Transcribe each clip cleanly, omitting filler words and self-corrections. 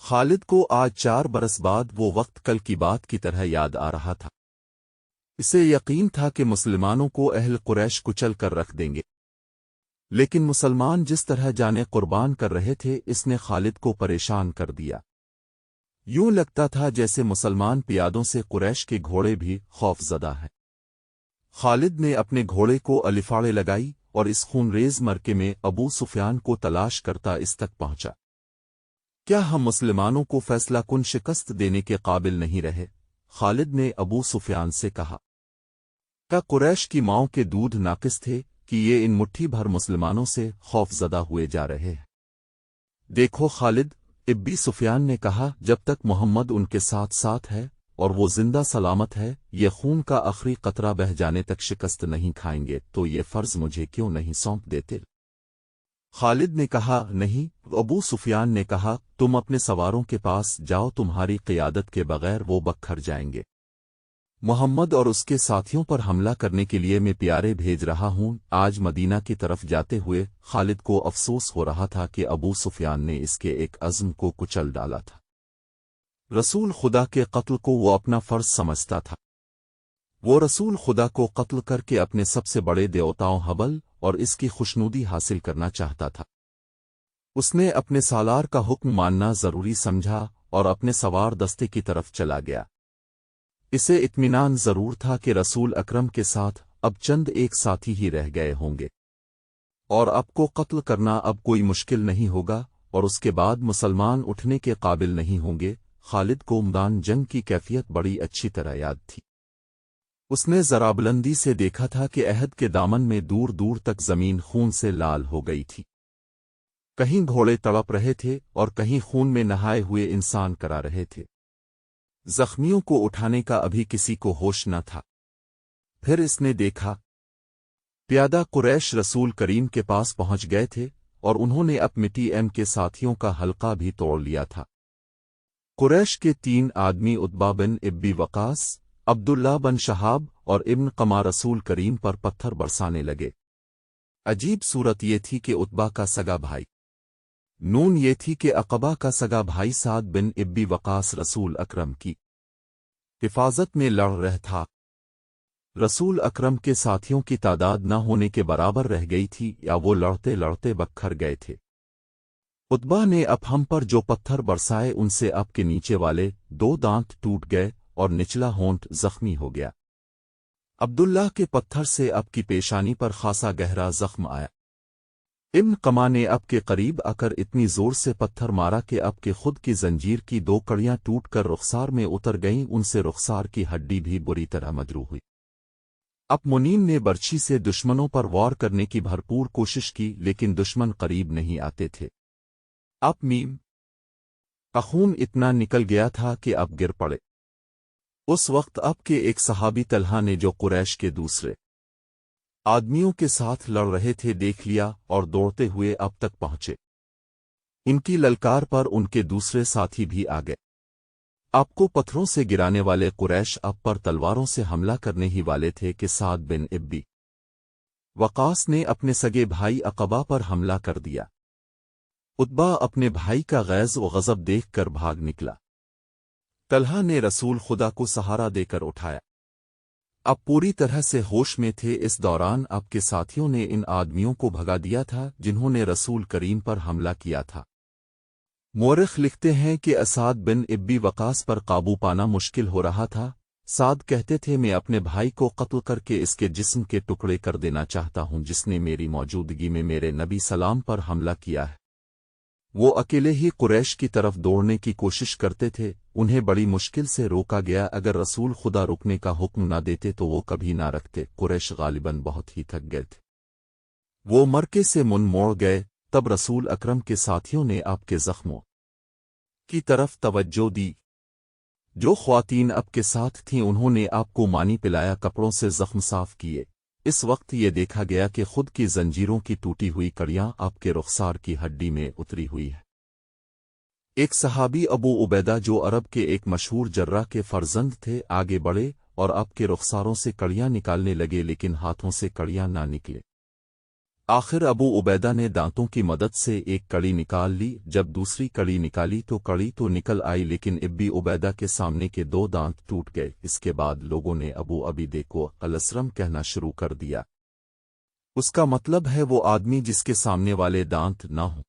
خالد کو آج 4 برس بعد وہ وقت کل کی بات کی طرح یاد آ رہا تھا۔ اسے یقین تھا کہ مسلمانوں کو اہل قریش کچل کر رکھ دیں گے، لیکن مسلمان جس طرح جانیں قربان کر رہے تھے اس نے خالد کو پریشان کر دیا۔ یوں لگتا تھا جیسے مسلمان پیادوں سے قریش کے گھوڑے بھی خوف زدہ ہیں۔ خالد نے اپنے گھوڑے کو الفاڑے لگائی اور اس خونریز مرکے میں ابو سفیان کو تلاش کرتا اس تک پہنچا۔ کیا ہم مسلمانوں کو فیصلہ کن شکست دینے کے قابل نہیں رہے؟ خالد نے ابو سفیان سے کہا۔ کیا قریش کی ماؤں کے دودھ ناقص تھے کہ یہ ان مٹھی بھر مسلمانوں سے خوف زدہ ہوئے جا رہے ہیں؟ دیکھو خالد، ابی سفیان نے کہا، جب تک محمد ان کے ساتھ ساتھ ہے اور وہ زندہ سلامت ہے، یہ خون کا آخری قطرہ بہہ جانے تک شکست نہیں کھائیں گے، تو یہ فرض مجھے کیوں نہیں سونپ دیتے؟ خالد نے کہا، نہیں۔ ابو سفیان نے کہا، تم اپنے سواروں کے پاس جاؤ، تمہاری قیادت کے بغیر وہ بکھر جائیں گے۔ محمد اور اس کے ساتھیوں پر حملہ کرنے کے لیے میں پیارے بھیج رہا ہوں۔ آج مدینہ کی طرف جاتے ہوئے خالد کو افسوس ہو رہا تھا کہ ابو سفیان نے اس کے ایک عزم کو کچل ڈالا تھا۔ رسول خدا کے قتل کو وہ اپنا فرض سمجھتا تھا۔ وہ رسول خدا کو قتل کر کے اپنے سب سے بڑے دیوتاؤں حبل اور اس کی خوشنودی حاصل کرنا چاہتا تھا۔ اس نے اپنے سالار کا حکم ماننا ضروری سمجھا اور اپنے سوار دستے کی طرف چلا گیا۔ اسے اطمینان ضرور تھا کہ رسول اکرم کے ساتھ اب چند ایک ساتھی ہی رہ گئے ہوں گے، اور اب کو قتل کرنا اب کوئی مشکل نہیں ہوگا، اور اس کے بعد مسلمان اٹھنے کے قابل نہیں ہوں گے۔ خالد کو میدان جنگ کی کیفیت بڑی اچھی طرح یاد تھی۔ اس نے ذرا بلندی سے دیکھا تھا کہ عہد کے دامن میں دور دور تک زمین خون سے لال ہو گئی تھی۔ کہیں گھوڑے تڑپ رہے تھے اور کہیں خون میں نہائے ہوئے انسان کرا رہے تھے۔ زخمیوں کو اٹھانے کا ابھی کسی کو ہوش نہ تھا۔ پھر اس نے دیکھا پیادہ قریش رسول کریم کے پاس پہنچ گئے تھے، اور انہوں نے اپ مٹی ایم کے ساتھیوں کا حلقہ بھی توڑ لیا تھا۔ قریش کے 3 آدمی عتبہ بن ابی وقاص، عبداللہ بن شہاب اور ابن قما رسول کریم پر پتھر برسانے لگے۔ عجیب صورت یہ تھی کہ عتبہ کا سگا بھائی نون یہ تھی کہ عقبہ کا سگا بھائی سعد بن ابی وقاص رسول اکرم کی حفاظت میں لڑ رہا تھا۔ رسول اکرم کے ساتھیوں کی تعداد نہ ہونے کے برابر رہ گئی تھی، یا وہ لڑتے لڑتے بکھر گئے تھے۔ عتبہ نے اب ہم پر جو پتھر برسائے ان سے اب کے نیچے والے 2 دانت ٹوٹ گئے اور نچلا ہونٹ زخمی ہو گیا۔ عبداللہ کے پتھر سے اب کی پیشانی پر خاصا گہرا زخم آیا۔ ابن قما نے اب کے قریب آ کر اتنی زور سے پتھر مارا کہ اب کے خود کی زنجیر کی 2 کڑیاں ٹوٹ کر رخسار میں اتر گئیں، ان سے رخسار کی ہڈی بھی بری طرح مجروح ہوئی۔ اب منیم نے برچھی سے دشمنوں پر وار کرنے کی بھرپور کوشش کی، لیکن دشمن قریب نہیں آتے تھے۔ اب میم کا خون اتنا نکل گیا تھا کہ اب گر پڑے۔ اس وقت اب کے ایک صحابی طلحہ نے، جو قریش کے دوسرے آدمیوں کے ساتھ لڑ رہے تھے، دیکھ لیا اور دوڑتے ہوئے اب تک پہنچے۔ ان کی للکار پر ان کے دوسرے ساتھی بھی آ گئے۔ اب کو پتھروں سے گرانے والے قریش اب پر تلواروں سے حملہ کرنے ہی والے تھے کہ سعد بن ابی وقاص نے اپنے سگے بھائی عقبہ پر حملہ کر دیا۔ عتبہ اپنے بھائی کا غیظ و غضب دیکھ کر بھاگ نکلا۔ طلحہ نے رسول خدا کو سہارا دے کر اٹھایا۔ اب پوری طرح سے ہوش میں تھے۔ اس دوران اب کے ساتھیوں نے ان آدمیوں کو بھگا دیا تھا جنہوں نے رسول کریم پر حملہ کیا تھا۔ مورخ لکھتے ہیں کہ اسعد بن ابی وقاص پر قابو پانا مشکل ہو رہا تھا۔ سعد کہتے تھے، میں اپنے بھائی کو قتل کر کے اس کے جسم کے ٹکڑے کر دینا چاہتا ہوں جس نے میری موجودگی میں میرے نبی سلام پر حملہ کیا ہے۔ وہ اکیلے ہی قریش کی طرف دوڑنے کی کوشش کرتے تھے، انہیں بڑی مشکل سے روکا گیا۔ اگر رسول خدا رکنے کا حکم نہ دیتے تو وہ کبھی نہ رکھتے۔ قریش غالباً بہت ہی تھک گئے تھے۔ وہ مرکے سے من موڑ گئے۔ تب رسول اکرم کے ساتھیوں نے آپ کے زخموں کی طرف توجہ دی۔ جو خواتین آپ کے ساتھ تھیں انہوں نے آپ کو مانی پلایا، کپڑوں سے زخم صاف کیے۔ اس وقت یہ دیکھا گیا کہ خود کی زنجیروں کی ٹوٹی ہوئی کڑیاں آپ کے رخسار کی ہڈی میں اتری ہوئی ہے۔ ایک صحابی ابو عبیدہ، جو عرب کے ایک مشہور جراح کے فرزند تھے، آگے بڑھے اور آپ کے رخساروں سے کڑیاں نکالنے لگے، لیکن ہاتھوں سے کڑیاں نہ نکلے۔ आखिर अबू उबैदा ने दांतों की मदद से एक कड़ी निकाल ली। जब दूसरी कड़ी निकाली तो कड़ी तो निकल आई, लेकिन अबी उबैदा के सामने के 2 दांत टूट गए। इसके बाद लोगों ने अबू अबीदे को अलसरम कहना शुरू कर दिया। उसका मतलब है वो आदमी जिसके सामने वाले दांत न हों।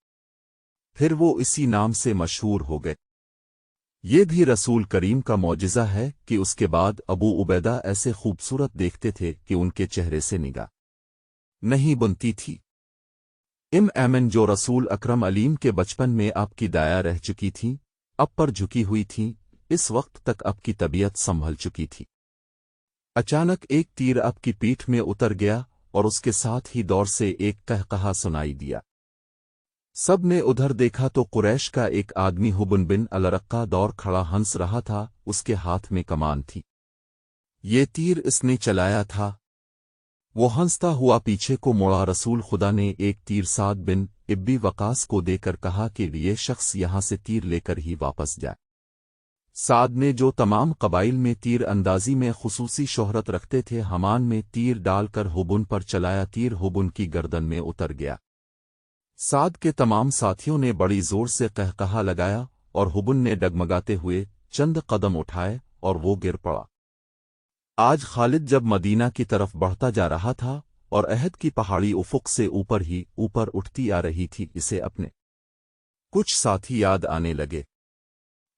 फिर वो इसी नाम से मशहूर हो गए। ये भी रसूल करीम का मौजिज़ा है कि उसके बाद अबू उबैदा ऐसे खूबसूरत देखते थे कि उनके चेहरे से निगाह नहीं बनती थी। एमन जो रसूल अकरम अलीम के बचपन में आपकी दाया रह चुकी थी, अब पर झुकी हुई थी, इस वक्त तक आपकी तबीयत संभल चुकी थी। अचानक एक तीर आपकी पीठ में उतर गया और उसके साथ ही दौर से एक कहकहा सुनाई दिया। सब ने उधर देखा तो कुरैश का एक आदमी हुबन बिन अलरक्का दौड़ खड़ा हंस रहा था। उसके हाथ में कमान थी। ये तीर इसने चलाया था। वो हंसता हुआ पीछे को मुड़ा। रसूल खुदा ने एक तीर साद बिन इब्बी वकास को देकर कहा कि ये शख्स यहां से तीर लेकर ही वापस जाए। साद ने, जो तमाम कबाइल में तीर अंदाजी में खुसूसी शोहरत रखते थे, हमान में तीर डालकर हुबुन पर चलाया। तीर हुबुन की गर्दन में उतर गया। साद के तमाम साथियों ने बड़ी जोर से कहकहा लगाया और हुबुन ने डगमगाते हुए चंद कदम उठाए और वो गिर पड़ा। आज खालिद जब मदीना की तरफ बढ़ता जा रहा था और अहद की पहाड़ी उफुक से ऊपर ही ऊपर उठती आ रही थी, इसे अपने कुछ साथी याद आने लगे।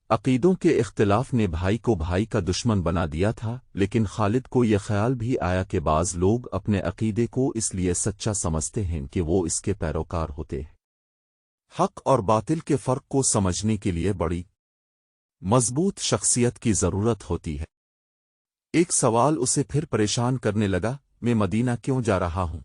अकीदों के इख्तिलाफ ने भाई को भाई का दुश्मन बना दिया था, लेकिन खालिद को यह ख्याल भी आया कि बाज़ लोग अपने अकीदे को इसलिए सच्चा समझते हैं कि वो इसके पैरोकार होते हैं। हक और बातिल के फ़र्क को समझने के लिए बड़ी मजबूत शख्सियत की ज़रूरत होती है। एक सवाल उसे फिर परेशान करने लगा, मैं मदीना क्यों जा रहा हूं?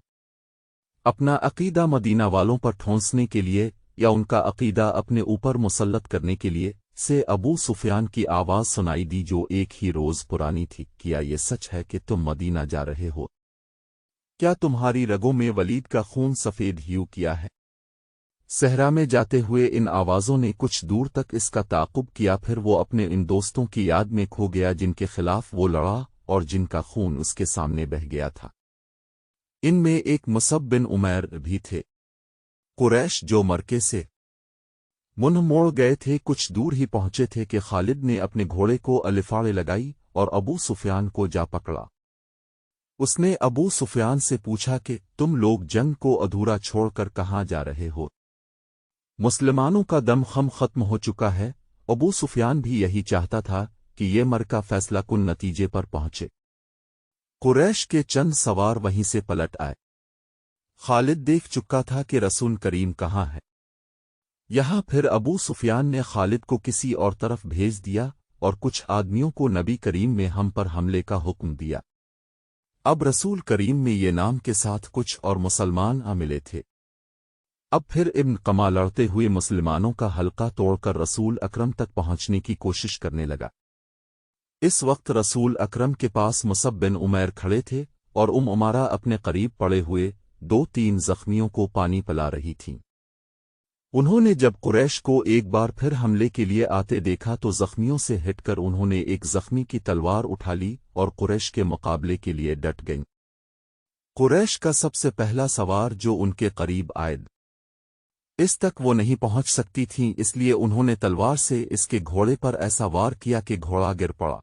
अपना अकीदा मदीना वालों पर ठोंसने के लिए या उनका अकीदा अपने ऊपर मुसल्लत करने के लिए? से अबू सुफियान की आवाज सुनाई दी, जो एक ही रोज पुरानी थी। क्या ये सच है कि तुम मदीना जा रहे हो? क्या तुम्हारी रगों में वलीद का खून सफेद ह्यू किया है? सहरा में जाते हुए इन आवाजों ने कुछ दूर तक इसका ताक़ुब किया। फिर वो अपने इन दोस्तों की याद में खो गया जिनके खिलाफ वो लड़ा और जिनका खून उसके सामने बह गया था। इनमें एक मुसब बिन उमैर भी थे। कुरैश जो मरके से मुंह मोड़ गए थे, कुछ दूर ही पहुंचे थे कि खालिद ने अपने घोड़े को अलिफाड़े लगाई और अबू सुफियान को जा पकड़ा। उसने अबू सुफियान से पूछा कि तुम लोग जंग को अधूरा छोड़कर कहाँ जा रहे हो? मुसलमानों का दम खत्म हो चुका है। अबू सुफियान भी यही चाहता था कि ये मरका फैसला कुन नतीजे पर पहुंचे। कुरैश के चंद सवार वहीं से पलट आए। खालिद देख चुका था कि रसूल करीम कहाँ है। यहाँ फिर अबू सुफियान ने खालिद को किसी और तरफ भेज दिया और कुछ आदमियों को नबी करीम में हम पर हमले का हुक्म दिया। अब रसूल करीम में ये नाम के साथ कुछ और मुसलमान आ मिले थे। अब फिर इब्न कमा लड़ते हुए मुसलमानों का हल्का तोड़कर रसूल अकरम तक पहुंचने की कोशिश करने लगा। इस वक्त रसूल अकरम के पास मुसब बिन उमैर खड़े थे और उमारा अपने करीब पड़े हुए 2-3 जख्मियों को पानी पिला रही थीं। उन्होंने जब कुरैश को एक बार फिर हमले के लिए आते देखा तो जख्मियों से हटकर उन्होंने एक जख्मी की तलवार उठा ली और कुरैश के मुकाबले के लिए डट गईं। कुरैश का सबसे पहला सवार जो उनके करीब आयद इस तक वो नहीं पहुंच सकती थीं, इसलिए उन्होंने तलवार से इसके घोड़े पर ऐसा वार किया कि घोड़ा गिर पड़ा।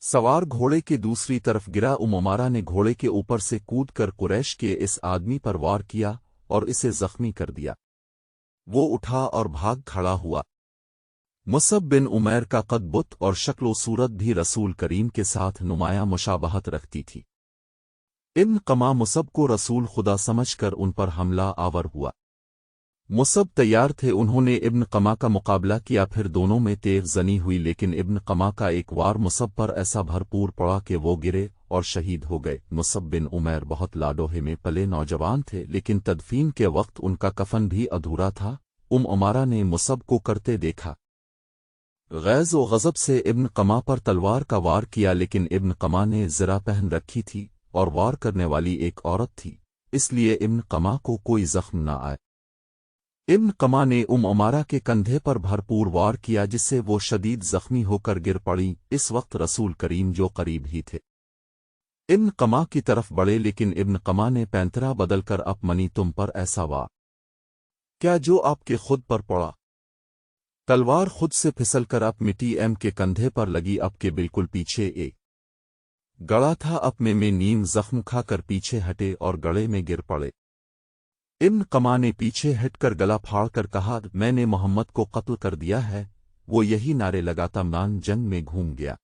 सवार घोड़े के दूसरी तरफ गिरा। उमारा ने घोड़े के ऊपर से कूदकर कुरैश के इस आदमी पर वार किया और इसे जख्मी कर दिया। वो उठा और भाग खड़ा हुआ। मुसब बिन उमैर का कद बुत और शक्ल सूरत भी रसूल करीम के साथ नुमाया मुशाबहत रखती थी। इब्न कमा मुसब को रसूल खुदा समझकर उन पर हमला आवर हुआ। मुसब तैयार थे, उन्होंने इब्न कमा का मुकाबला किया। फिर दोनों में तेर जनी हुई, लेकिन इब्न कमा का एक वार मुसब पर ऐसा भरपूर पड़ा कि वो गिरे और शहीद हो गए। मुसब बिन उमैर बहुत लाडोहे में पले नौजवान थे, लेकिन तदफीन के वक्त उनका कफन भी अधूरा था। उमारा ने मुसब को करते देखा। गैज़ व गज़ब से इब्न कमा पर तलवार का वार किया, लेकिन इब्न कमा ने ज़रा पहन रखी थी और वार करने वाली एक औरत थी, इसलिए इब्न कमा को कोई जख्म न आए। इब्न कमा ने उमारा के कंधे पर भरपूर वार किया, जिससे वो शदीद जख्मी होकर गिर पड़ी। इस वक्त रसूल करीम जो करीब ही थे, ابن قما की तरफ बढ़े लेकिन इब्न कमा ने पैंतरा बदलकर अपमनी तुम पर ऐसा वार क्या जो आपके खुद पर पड़ा। तलवार खुद से फिसलकर अप मिट्टी एम के कंधे पर लगी अप के बिल्कुल पीछे एक गड़ा था। अप में नीम जख्म खाकर पीछे हटे और गड़े में गिर पड़े। इब्न कमा ने पीछे हटकर गला फाड़कर कहा, मैंने मोहम्मद को कत्ल कर दिया है। वो यही नारे लगाता मैदान जंग में घूम गया।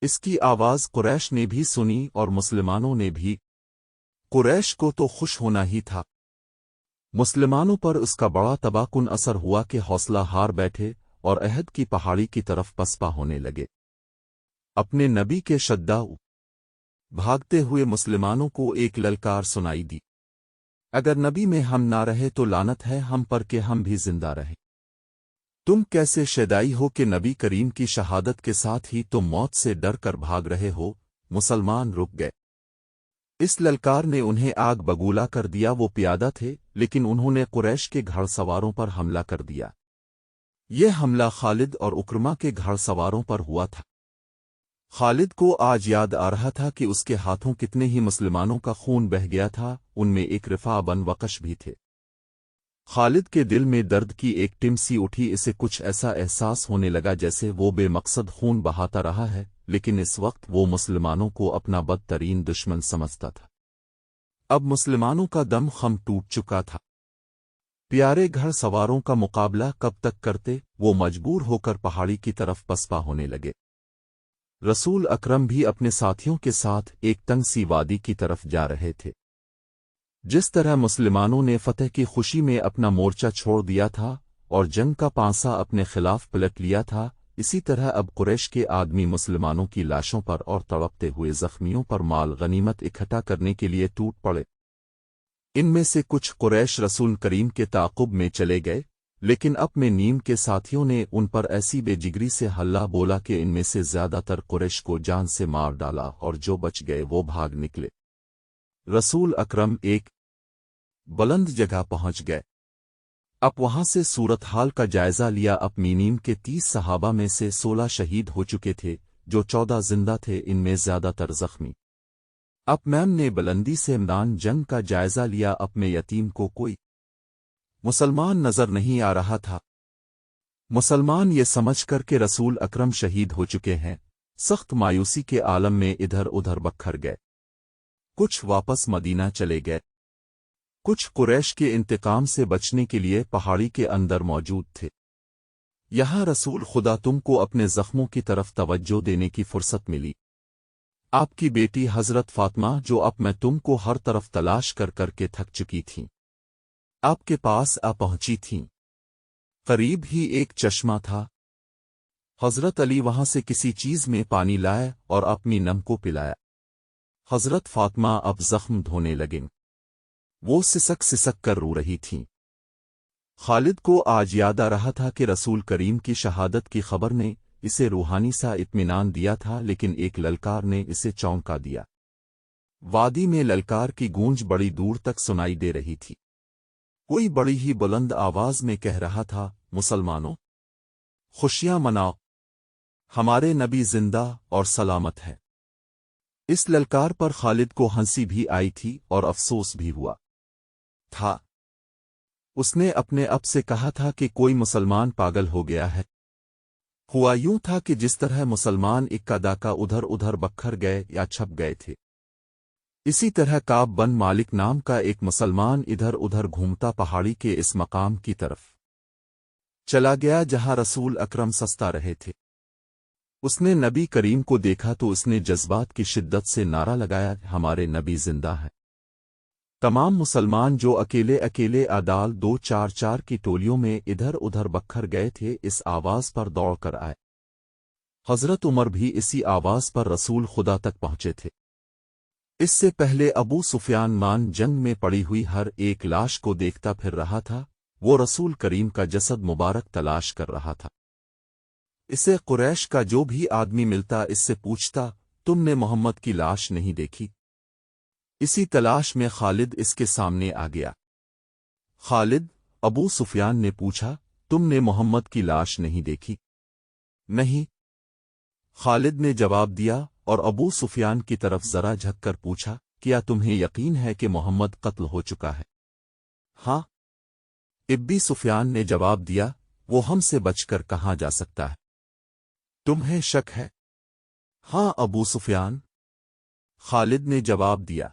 इसकी आवाज़ कुरैश ने भी सुनी और मुसलमानों ने भी। कुरैश को तो खुश होना ही था। मुसलमानों पर उसका बड़ा तबाहकुन असर हुआ कि हौसला हार बैठे और अहद की पहाड़ी की तरफ पसपा होने लगे। अपने नबी के शद्दाऊ भागते हुए मुसलमानों को एक ललकार सुनाई दी, अगर नबी में हम ना रहे तो लानत है हम पर कि हम भी जिंदा रहें। तुम कैसे शैदाई हो कि नबी करीम की शहादत के साथ ही तुम मौत से डर कर भाग रहे हो। मुसलमान रुक गए। इस ललकार ने उन्हें आग बगूला कर दिया। वो प्यादा थे लेकिन उन्होंने कुरैश के घड़सवारों पर हमला कर दिया। यह हमला खालिद और उक्रमा के घड़सवारों पर हुआ था। खालिद को आज याद आ रहा था कि उसके हाथों कितने ही मुसलमानों का खून बह गया था। उनमें एक रिफा बन वकश भी थे। खालिद के दिल में दर्द की एक टिमसी उठी। इसे कुछ ऐसा एहसास होने लगा जैसे वो बेमकसद खून बहाता रहा है, लेकिन इस वक्त वो मुसलमानों को अपना बदतरीन दुश्मन समझता था। अब मुसलमानों का दम खम टूट चुका था। प्यारे घर सवारों का मुकाबला कब तक करते। वो मजबूर होकर पहाड़ी की तरफ पसपा होने लगे। रसूल अकरम भी अपने साथियों के साथ एक तंग सी वादी की तरफ जा रहे थे। जिस तरह मुसलमानों ने फतह की खुशी में अपना मोर्चा छोड़ दिया था और जंग का पांसा अपने खिलाफ पलट लिया था, इसी तरह अब कुरैश के आदमी मुसलमानों की लाशों पर और तड़पते हुए जख्मियों पर माल गनीमत इकट्ठा करने के लिए टूट पड़े। इनमें से कुछ कुरैश रसूल करीम के ताक़ुब में चले गए, लेकिन अपने नीम के साथियों ने उन पर ऐसी बेजिगरी से हल्ला बोला कि इनमें से ज्यादातर कुरैश को जान से मार डाला और जो बच गए वो भाग निकले। रसूल अकरम एक बुलंद जगह पहुंच गए। अब वहां से सूरत हाल का जायजा लिया। अपनी नीम के 30 सहाबा में से 16 शहीद हो चुके थे, जो 14 जिंदा थे, इनमें ज्यादातर जख्मी। अब मैम ने बुलंदी से मैदान जंग का जायजा लिया। अपने यतीम को कोई मुसलमान नजर नहीं आ रहा था। मुसलमान ये समझकर के रसूल अकरम शहीद हो चुके हैं, सख्त मायूसी के आलम में इधर उधर बखर गए। कुछ वापस मदीना चले गए। कुछ कुरैश के इंतकाम से बचने के लिए पहाड़ी के अंदर मौजूद थे। यहाँ रसूल खुदा तुमको अपने जख्मों की तरफ तवज्जो देने की फुर्सत मिली। आपकी बेटी हजरत फातिमा, जो अब मैं तुमको हर तरफ तलाश कर करके थक चुकी थीं, आपके पास आ पहुंची थीं। करीब ही एक चश्मा था। हजरत अली वहां से किसी चीज में पानी लाए और अपनी नम को पिलाया। हजरत फातिमा अब जख्म धोने लगीं। वो सिसक सिसक कर रो रही थीं। खालिद को आज याद आ रहा था कि रसूल करीम की शहादत की खबर ने इसे रूहानी सा इत्मीनान दिया था, लेकिन एक ललकार ने इसे चौंका दिया। वादी में ललकार की गूंज बड़ी दूर तक सुनाई दे रही थी। कोई बड़ी ही बुलंद आवाज में कह रहा था, मुसलमानों, खुशियां मनाओ, हमारे नबी जिंदा और सलामत है। इस ललकार पर खालिद को हंसी भी आई थी और अफसोस भी हुआ था। उसने अपने अब से कहा था कि कोई मुसलमान पागल हो गया है। हुआ यूं था कि जिस तरह मुसलमान इक्का दाका उधर उधर बखर गए या छप गए थे, इसी तरह काब बन मालिक नाम का एक मुसलमान इधर उधर घूमता पहाड़ी के इस मकाम की तरफ चला गया जहां रसूल अकरम सस्ता रहे थे। उसने नबी करीम को देखा तो उसने जज्बात की शिद्दत से नारा लगाया, हमारे नबी जिंदा हैं। तमाम मुसलमान जो अकेले अकेले आदाल 2-4 की टोलियों में इधर उधर बखर गए थे, इस आवाज पर दौड़ कर आए। हजरत उमर भी इसी आवाज पर रसूल खुदा तक पहुंचे थे। इससे पहले अबू सुफियान मान जंग में पड़ी हुई हर एक लाश को देखता फिर रहा था। वो रसूल करीम का जसद मुबारक तलाश कर रहा था। इसे कुरैश का जो भी आदमी मिलता इससे पूछता, तुमने मोहम्मद की लाश नहीं देखी? इसी तलाश में खालिद इसके सामने आ गया। खालिद, अबू सुफियान ने पूछा, तुमने मोहम्मद की लाश नहीं देखी? नहीं, खालिद ने जवाब दिया اور ابو سفیان کی طرف ذرا جھک کر پوچھا، کیا تمہیں یقین ہے کہ محمد قتل ہو چکا ہے؟ ہاں، ابی سفیان نے جواب دیا، وہ ہم سے بچ کر کہاں جا سکتا ہے؟ تمہیں شک ہے؟ ہاں ابو سفیان، خالد نے جواب دیا،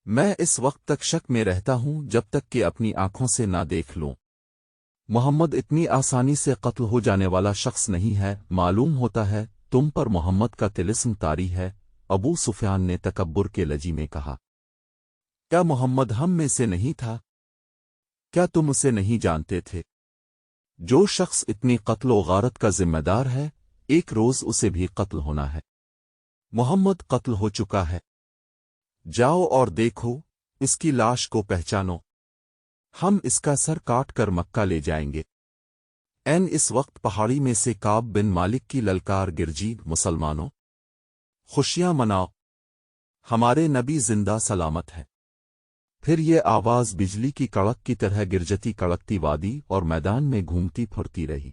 میں اس وقت تک شک میں رہتا ہوں جب تک کہ اپنی آنکھوں سے نہ دیکھ لوں۔ محمد اتنی آسانی سے قتل ہو جانے والا شخص نہیں ہے، معلوم ہوتا ہے تم پر محمد کا طلسم طاری ہے۔ ابو سفیان نے تکبر کے لہجے میں کہا، کیا محمد ہم میں سے نہیں تھا؟ کیا تم اسے نہیں جانتے تھے؟ جو شخص اتنی قتل و غارت کا ذمہ دار ہے، ایک روز اسے بھی قتل ہونا ہے۔ محمد قتل ہو چکا ہے، جاؤ اور دیکھو، اس کی لاش کو پہچانو، ہم اس کا سر کاٹ کر مکہ لے جائیں گے۔ اس وقت پہاڑی میں سے کعب بن مالک کی للکار گرجی، مسلمانوں خوشیاں مناؤ، ہمارے نبی زندہ سلامت ہے۔ پھر یہ آواز بجلی کی کڑک کی طرح گرجتی کڑکتی وادی اور میدان میں گھومتی پھرتی رہی۔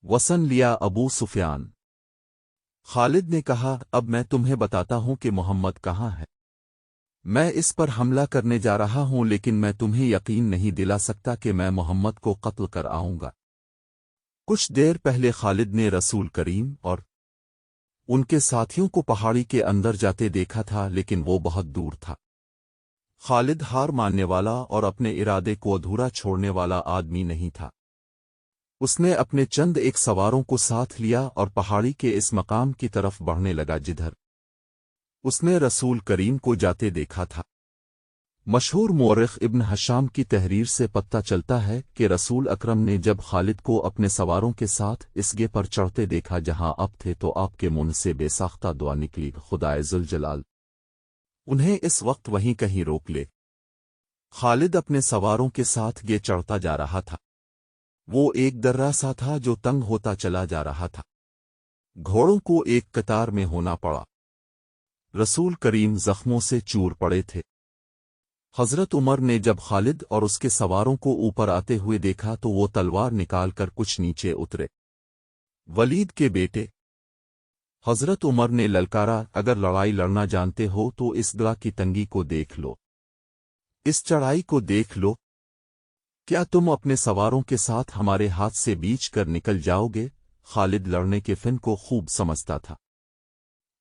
وسن لیا ابو سفیان۔ خالد نے کہا، اب میں تمہیں بتاتا ہوں کہ محمد کہاں ہے۔ میں اس پر حملہ کرنے جا رہا ہوں، لیکن میں تمہیں یقین نہیں دلا سکتا کہ میں محمد کو قتل کر آؤں گا۔ کچھ دیر پہلے خالد نے رسول کریم اور ان کے ساتھیوں کو پہاڑی کے اندر جاتے دیکھا تھا، لیکن وہ بہت دور تھا۔ خالد ہار ماننے والا اور اپنے ارادے کو ادھورا چھوڑنے والا آدمی نہیں تھا۔ اس نے اپنے چند ایک سواروں کو ساتھ لیا اور پہاڑی کے اس مقام کی طرف بڑھنے لگا جدھر اس نے رسول کریم کو جاتے دیکھا تھا۔ مشہور مورخ ابن حشام کی تحریر سے پتہ چلتا ہے کہ رسول اکرم نے جب خالد کو اپنے سواروں کے ساتھ اس گے پر چڑھتے دیکھا جہاں آپ تھے تو آپ کے منہ سے بے ساختہ دعا نکلی، خدائے ذوالجلال انہیں اس وقت وہیں کہیں روک لے۔ خالد اپنے سواروں کے ساتھ گے چڑھتا جا رہا تھا۔ وہ ایک درہ سا تھا جو تنگ ہوتا چلا جا رہا تھا۔ گھوڑوں کو ایک قطار میں ہونا پڑا۔ رسول کریم زخموں سے چور پڑے تھے۔ حضرت عمر نے جب خالد اور اس کے سواروں کو اوپر آتے ہوئے دیکھا تو وہ تلوار نکال کر کچھ نیچے اترے۔ ولید کے بیٹے حضرت عمر نے للکارا، اگر لڑائی لڑنا جانتے ہو تو اس گلا کی تنگی کو دیکھ لو، اس چڑھائی کو دیکھ لو، کیا تم اپنے سواروں کے ساتھ ہمارے ہاتھ سے بیچ کر نکل جاؤ گے؟ خالد لڑنے کے فن کو خوب سمجھتا تھا۔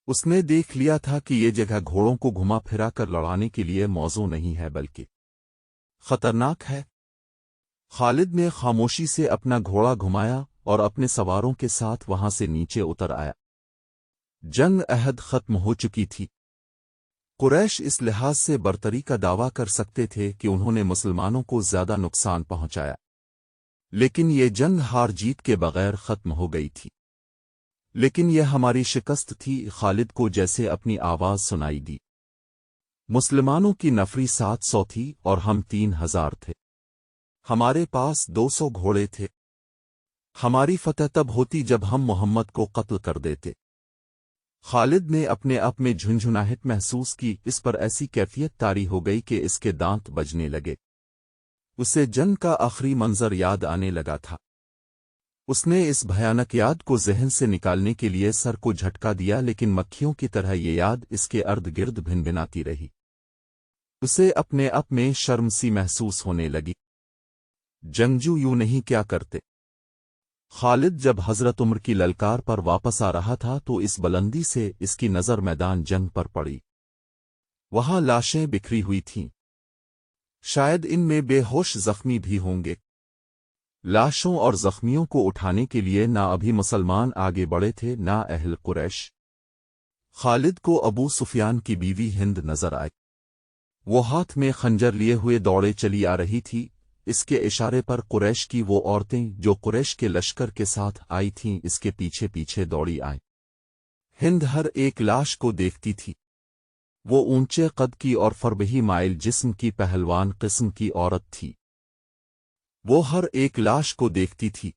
اس نے دیکھ لیا تھا کہ یہ جگہ گھوڑوں کو گھما پھرا کر لڑانے کے لیے موزوں نہیں ہے بلکہ خطرناک ہے۔ خالد نے خاموشی سے اپنا گھوڑا گھمایا اور اپنے سواروں کے ساتھ وہاں سے نیچے اتر آیا۔ جنگ عہد ختم ہو چکی تھی۔ قریش اس لحاظ سے برتری کا دعویٰ کر سکتے تھے کہ انہوں نے مسلمانوں کو زیادہ نقصان پہنچایا، لیکن یہ جنگ ہار جیت کے بغیر ختم ہو گئی تھی۔ لیکن یہ ہماری شکست تھی، خالد کو جیسے اپنی آواز سنائی دی۔ مسلمانوں کی نفری 700 تھی اور ہم 3000 تھے۔ ہمارے پاس 200 گھوڑے تھے۔ ہماری فتح تب ہوتی جب ہم محمد کو قتل کر دیتے۔ خالد نے اپنے آپ میں جھنجھناہٹ محسوس کی، اس پر ایسی کیفیت طاری ہو گئی کہ اس کے دانت بجنے لگے۔ اسے جنگ کا آخری منظر یاد آنے لگا تھا۔ اس نے اس بھیانک یاد کو ذہن سے نکالنے کے لیے سر کو جھٹکا دیا، لیکن مکھیوں کی طرح یہ یاد اس کے ارد گرد بھنبھناتی رہی۔ اسے اپنے آپ میں شرم سی محسوس ہونے لگی۔ جنگجو یوں نہیں کیا کرتے۔ خالد جب حضرت عمر کی للکار پر واپس آ رہا تھا تو اس بلندی سے اس کی نظر میدان جنگ پر پڑی۔ وہاں لاشیں بکھری ہوئی تھیں، شاید ان میں بے ہوش زخمی بھی ہوں گے۔ لاشوں اور زخمیوں کو اٹھانے کے لیے نہ ابھی مسلمان آگے بڑھے تھے نہ اہل قریش۔ خالد کو ابو سفیان کی بیوی ہند نظر آئی۔ وہ ہاتھ میں خنجر لیے ہوئے دوڑے چلی آ رہی تھی۔ اس کے اشارے پر قریش کی وہ عورتیں جو قریش کے لشکر کے ساتھ آئی تھیں اس کے پیچھے پیچھے دوڑی آئیں۔ ہند ہر ایک لاش کو دیکھتی تھی۔ وہ اونچے قد کی اور فربہی مائل جسم کی پہلوان قسم کی عورت تھی۔ وہ ہر ایک لاش کو دیکھتی تھی۔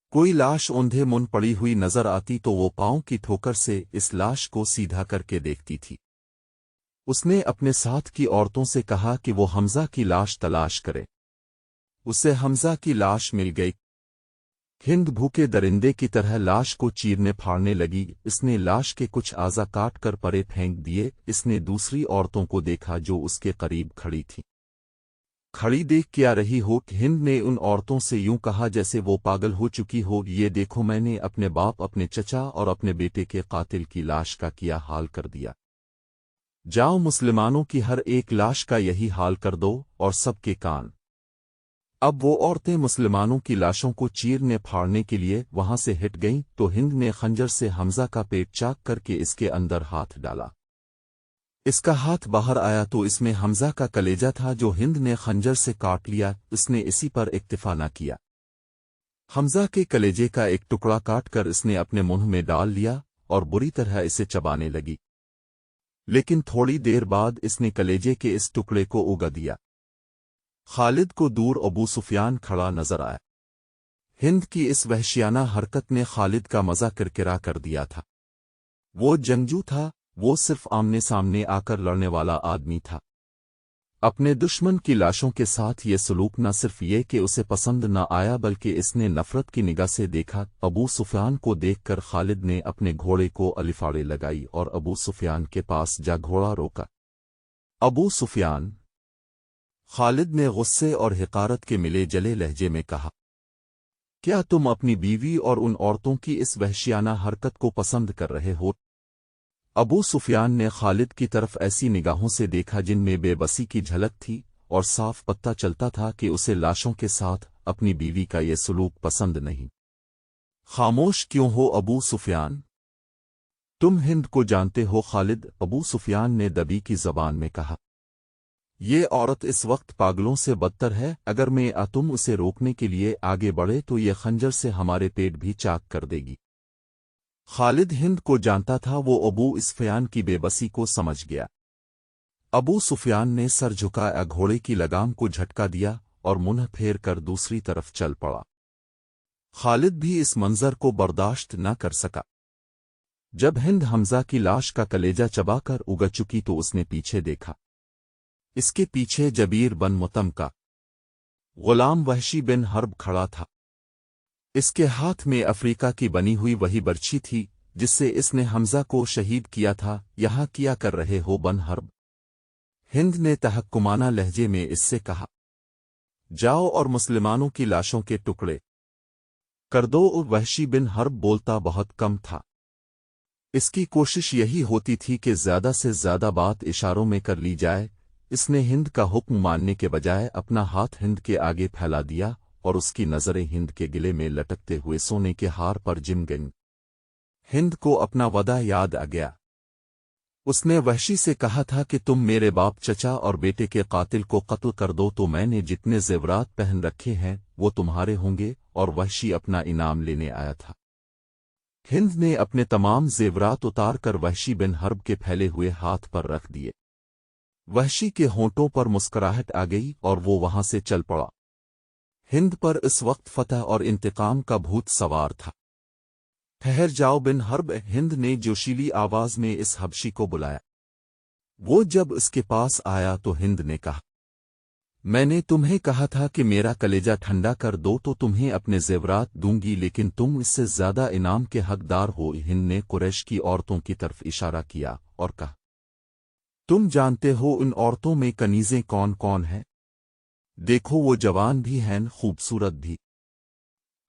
کوئی لاش اوندھے من پڑی ہوئی نظر آتی تو وہ پاؤں کی ٹھوکر سے اس لاش کو سیدھا کر کے دیکھتی تھی۔ اس نے اپنے ساتھ کی عورتوں سے کہا کہ وہ حمزہ کی لاش تلاش کرے۔ اسے حمزہ کی لاش مل گئی۔ हिंद भूखे दरिंदे की तरह लाश को चीरने फाड़ने लगी। इसने लाश के कुछ आज़ा काट कर परे फेंक दिए। इसने दूसरी औरतों को देखा जो उसके करीब खड़ी थीं। खड़ी देख क्या रही हो? हिंद ने उन औरतों से यूं कहा जैसे वो पागल हो चुकी हो। ये देखो, मैंने अपने बाप, अपने चचा और अपने बेटे के कातिल की लाश का किया हाल कर दिया। जाओ, मुसलमानों की हर एक लाश का यही हाल कर दो और सबके कान। अब वो औरतें मुसलमानों की लाशों को चीरने फाड़ने के लिए वहां से हट गईं तो हिंद ने खंजर से हमजा का पेट चाक करके इसके अंदर हाथ डाला। इसका हाथ बाहर आया तो इसमें हमजा का कलेजा था जो हिंद ने खंजर से काट लिया। इसने इसी पर इक्तिफा न किया। हमजा के कलेजे का एक टुकड़ा काट कर इसने अपने मुंह में डाल लिया और बुरी तरह इसे चबाने लगी। लेकिन थोड़ी देर बाद इसने कलेजे के इस टुकड़े को उगा दिया। खालिद को दूर अबू सुफियान खड़ा नजर आया। हिंद की इस वहशियाना हरकत ने खालिद का मजा किरकिरा कर दिया था। वो जंगजू था, वो सिर्फ आमने सामने आकर लड़ने वाला आदमी था। अपने दुश्मन की लाशों के साथ ये सलूक न सिर्फ ये कि उसे पसंद न आया बल्कि इसने नफरत की निगाह से देखा। अबू सुफियान को देखकर खालिद ने अपने घोड़े को अलिफाड़े लगाई और अबू सुफियान के पास जा घोड़ा रोका। अबू सुफियान, खालिद ने गुस्से और हिकारत के मिले जले लहजे में कहा, क्या तुम अपनी बीवी और उन औरतों की इस वहशियाना हरकत को पसंद कर रहे हो? अबू सुफियान ने खालिद की तरफ ऐसी निगाहों से देखा जिनमें बेबसी की झलक थी और साफ पता चलता था कि उसे लाशों के साथ अपनी बीवी का ये सलूक पसंद नहीं। खामोश क्यों हो अबू सुफियान? तुम हिंद को जानते हो? खालिद, अबू सुफियान ने दबी की जबान में कहा। ये औरत इस वक्त पागलों से बदतर है। अगर मैं तुम उसे रोकने के लिए आगे बढ़े तो ये खंजर से हमारे पेट भी चाक कर देगी। खालिद हिंद को जानता था, वो अबू सुफियान की बेबसी को समझ गया। अबू सुफियान ने सर झुकाया, घोड़े की लगाम को झटका दिया और मुंह फेर कर दूसरी तरफ चल पड़ा। खालिद भी इस मंजर को बर्दाश्त न कर सका। जब हिंद हमजा की लाश का कलेजा चबाकर उग चुकी तो उसने पीछे देखा। इसके पीछे जबीर बन मुतम का गुलाम वहशी बिन हर्ब खड़ा था। इसके हाथ में अफ्रीका की बनी हुई वही बर्छी थी जिससे इसने हमजा को शहीद किया था। यहाँ क्या कर रहे हो बन हर्ब? हिंद ने तहक्कुमाना लहजे में इससे कहा, जाओ और मुसलमानों की लाशों के टुकड़े कर दो। वहशी बिन हर्ब बोलता बहुत कम था। इसकी कोशिश यही होती थी कि ज्यादा से ज्यादा बात इशारों में कर ली जाए। इसने हिंद का हुक्म मानने के बजाय अपना हाथ हिंद के आगे फैला दिया और उसकी नजरें हिंद के गिले में लटकते हुए सोने के हार पर जिम गईं। हिंद को अपना वदा याद आ गया। उसने वहशी से कहा था कि तुम मेरे बाप, चचा और बेटे के कातिल को कत्ल कर दो तो मैंने जितने जेवरात पहन रखे हैं वो तुम्हारे होंगे। और वहशी अपना इनाम लेने आया था। हिंद ने अपने तमाम जेवरात उतार कर वहशी बिन हर्ब के फैले हुए हाथ पर रख दिए। वहशी के होंठों पर मुस्कुराहट आ गई और वो वहां से चल पड़ा। हिंद पर इस वक्त फतह और इंतकाम का भूत सवार था। ठहर जाओ बिन हर्ब, हिंद ने जोशीली आवाज में इस हबशी को बुलाया। वो जब इसके पास आया तो हिंद ने कहा, मैंने तुम्हें कहा था कि मेरा कलेजा ठंडा कर दो तो तुम्हें अपने जेवरात दूंगी, लेकिन तुम इससे ज्यादा इनाम के हकदार हो। हिंद ने कुरैश की औरतों की तरफ इशारा किया और कहा, तुम जानते हो उन औरतों में कनीजें कौन कौन हैं? देखो, वो जवान भी हैं, खूबसूरत भी।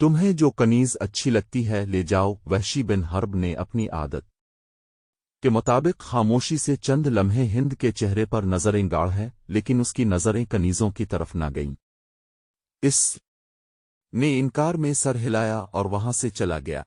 तुम्हें जो कनीज अच्छी लगती है ले जाओ। वहशी बिन हर्ब ने अपनी आदत के मुताबिक खामोशी से चंद लम्हे हिंद के चेहरे पर नजरें गाड़ है, लेकिन उसकी नजरें कनीजों की तरफ न गईं। इस ने इनकार में सर हिलाया और वहां से चला गया।